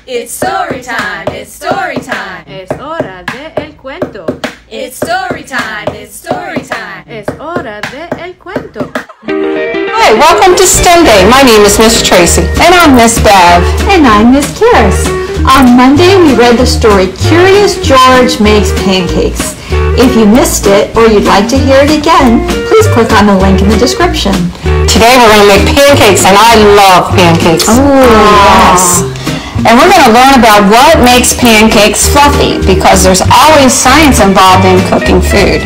It's story time, it's story time. Es hora de el cuento. It's story time, it's story time. Es hora de el cuento. Hi, welcome to STEM Day. My name is Miss Tracy. And I'm Miss Bev. And I'm Miss Karis. On Monday, we read the story Curious George Makes Pancakes. If you missed it or you'd like to hear it again, please click on the link in the description. Today we're going to make pancakes, and I love pancakes. Oh, yes. And we're going to learn about what makes pancakes fluffy, because there's always science involved in cooking food.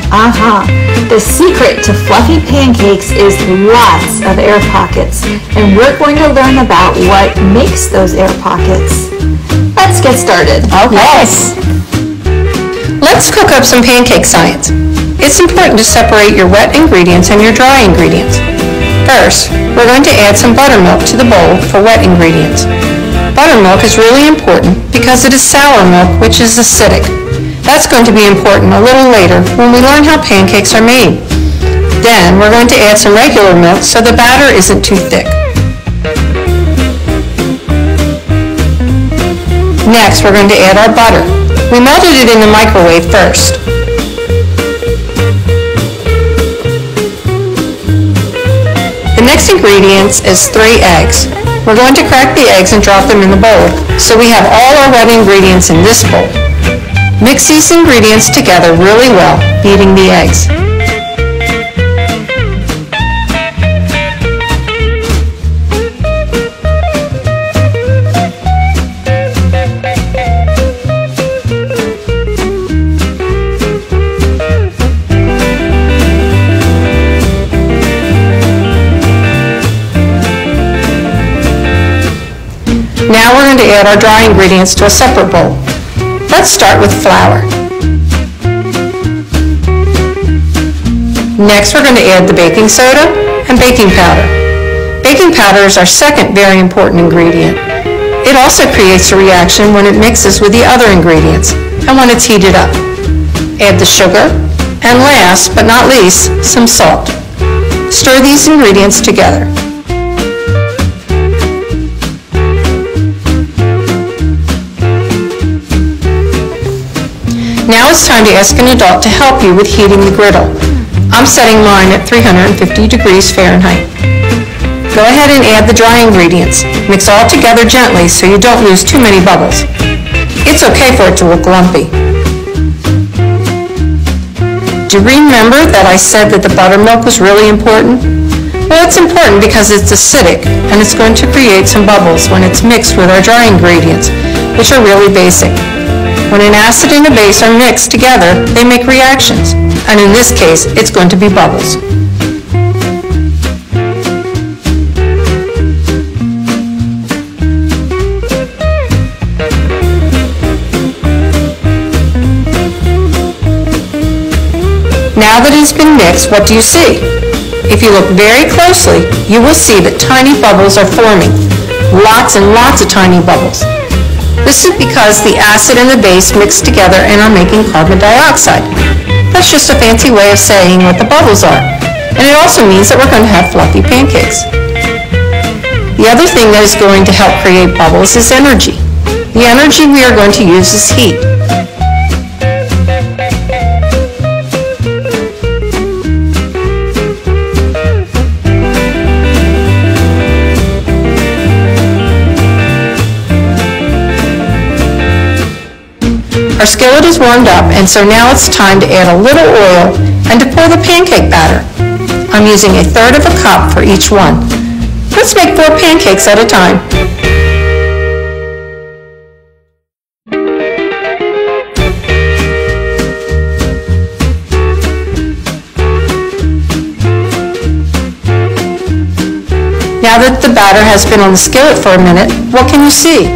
The secret to fluffy pancakes is lots of air pockets, and we're going to learn about what makes those air pockets. Let's get started. Okay. Let's cook up some pancake science. It's important to separate your wet ingredients and your dry ingredients. First, we're going to add some buttermilk to the bowl for wet ingredients. Buttermilk is really important because it is sour milk, which is acidic. That's going to be important a little later when we learn how pancakes are made. Then we're going to add some regular milk so the batter isn't too thick. Next, we're going to add our butter. We melted it in the microwave first. The next ingredient is 3 eggs. We're going to crack the eggs and drop them in the bowl, so we have all our wet ingredients in this bowl. Mix these ingredients together really well, beating the eggs. Now we're going to add our dry ingredients to a separate bowl. Let's start with flour. Next we're going to add the baking soda and baking powder. Baking powder is our second very important ingredient. It also creates a reaction when it mixes with the other ingredients and when it's heated up. Add the sugar and last but not least, some salt. Stir these ingredients together. Now it's time to ask an adult to help you with heating the griddle. I'm setting mine at 350 degrees Fahrenheit. Go ahead and add the dry ingredients. Mix all together gently so you don't lose too many bubbles. It's okay for it to look lumpy. Do you remember that I said that the buttermilk was really important? Well, it's important because it's acidic and it's going to create some bubbles when it's mixed with our dry ingredients, which are really basic. When an acid and a base are mixed together, they make reactions, and in this case, it's going to be bubbles. Now that it's been mixed, what do you see? If you look very closely, you will see that tiny bubbles are forming, lots and lots of tiny bubbles. This is because the acid and the base mix together and are making carbon dioxide. That's just a fancy way of saying what the bubbles are. And it also means that we're going to have fluffy pancakes. The other thing that is going to help create bubbles is energy. The energy we are going to use is heat. Our skillet is warmed up, and so now it's time to add a little oil and to pour the pancake batter. I'm using 1/3 of a cup for each one. Let's make 4 pancakes at a time. Now that the batter has been on the skillet for a minute, what can you see?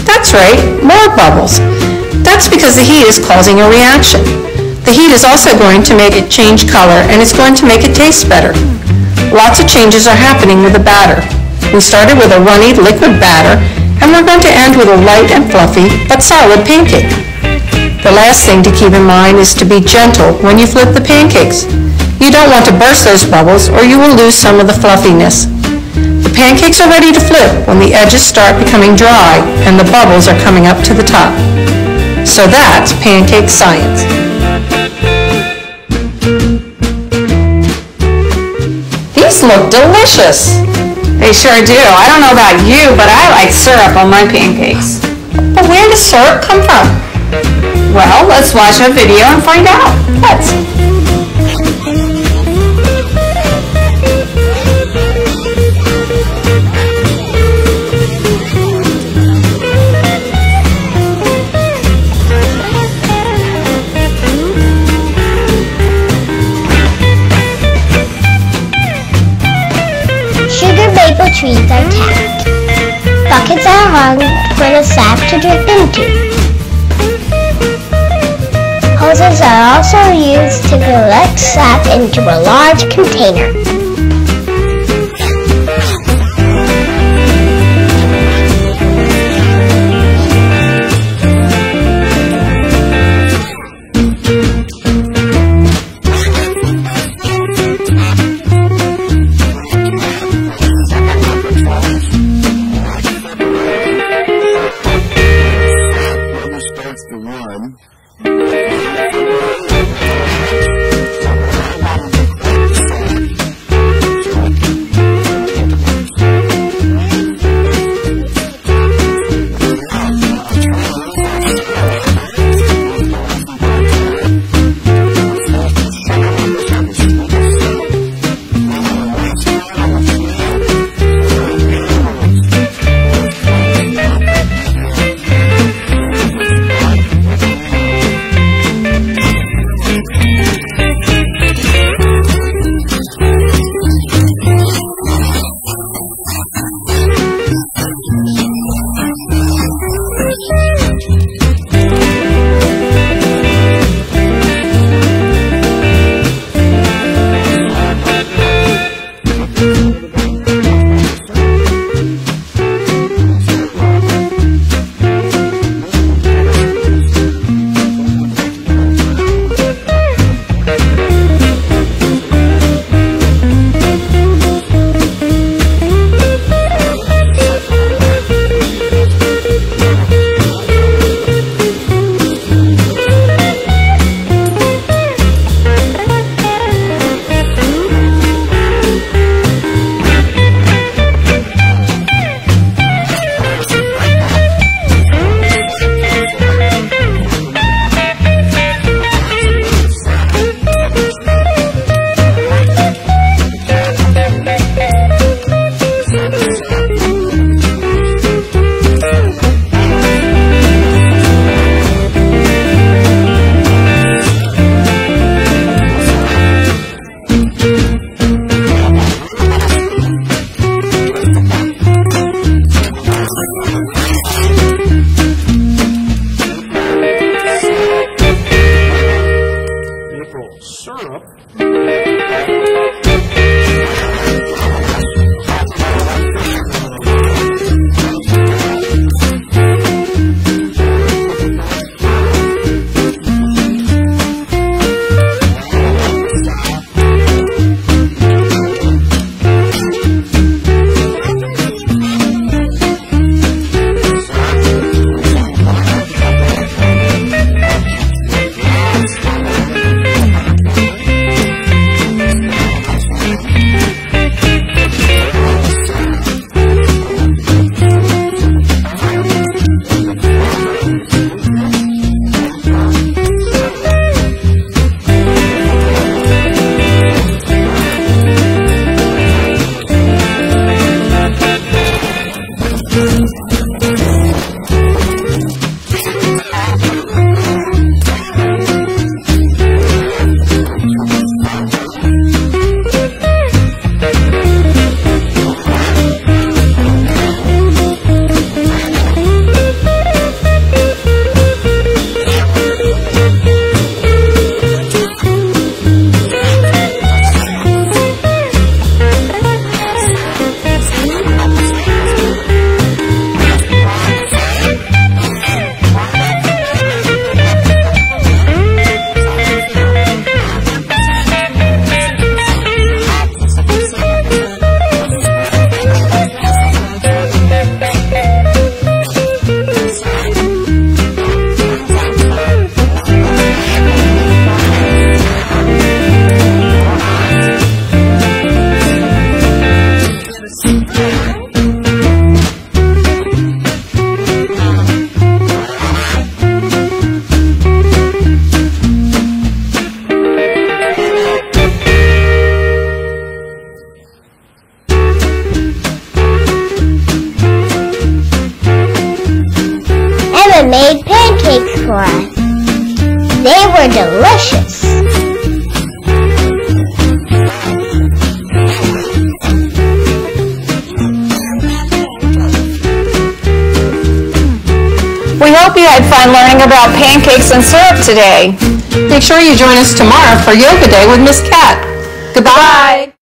That's right, more bubbles. That's because the heat is causing a reaction. The heat is also going to make it change color, and it's going to make it taste better. Lots of changes are happening with the batter. We started with a runny liquid batter, and we're going to end with a light and fluffy but solid pancake. The last thing to keep in mind is to be gentle when you flip the pancakes. You don't want to burst those bubbles or you will lose some of the fluffiness. The pancakes are ready to flip when the edges start becoming dry and the bubbles are coming up to the top. So that's pancake science. These look delicious. They sure do. I don't know about you, but I like syrup on my pancakes. But where does syrup come from? Well, let's watch a video and find out. Let's. Sugar maple trees are tapped. Buckets are hung for the sap to drip into. Hoses are also used to collect sap into a large container. delicious. We hope you had fun learning about pancakes and syrup today. Make sure you join us tomorrow for Yoga Day with Miss Cat. Goodbye.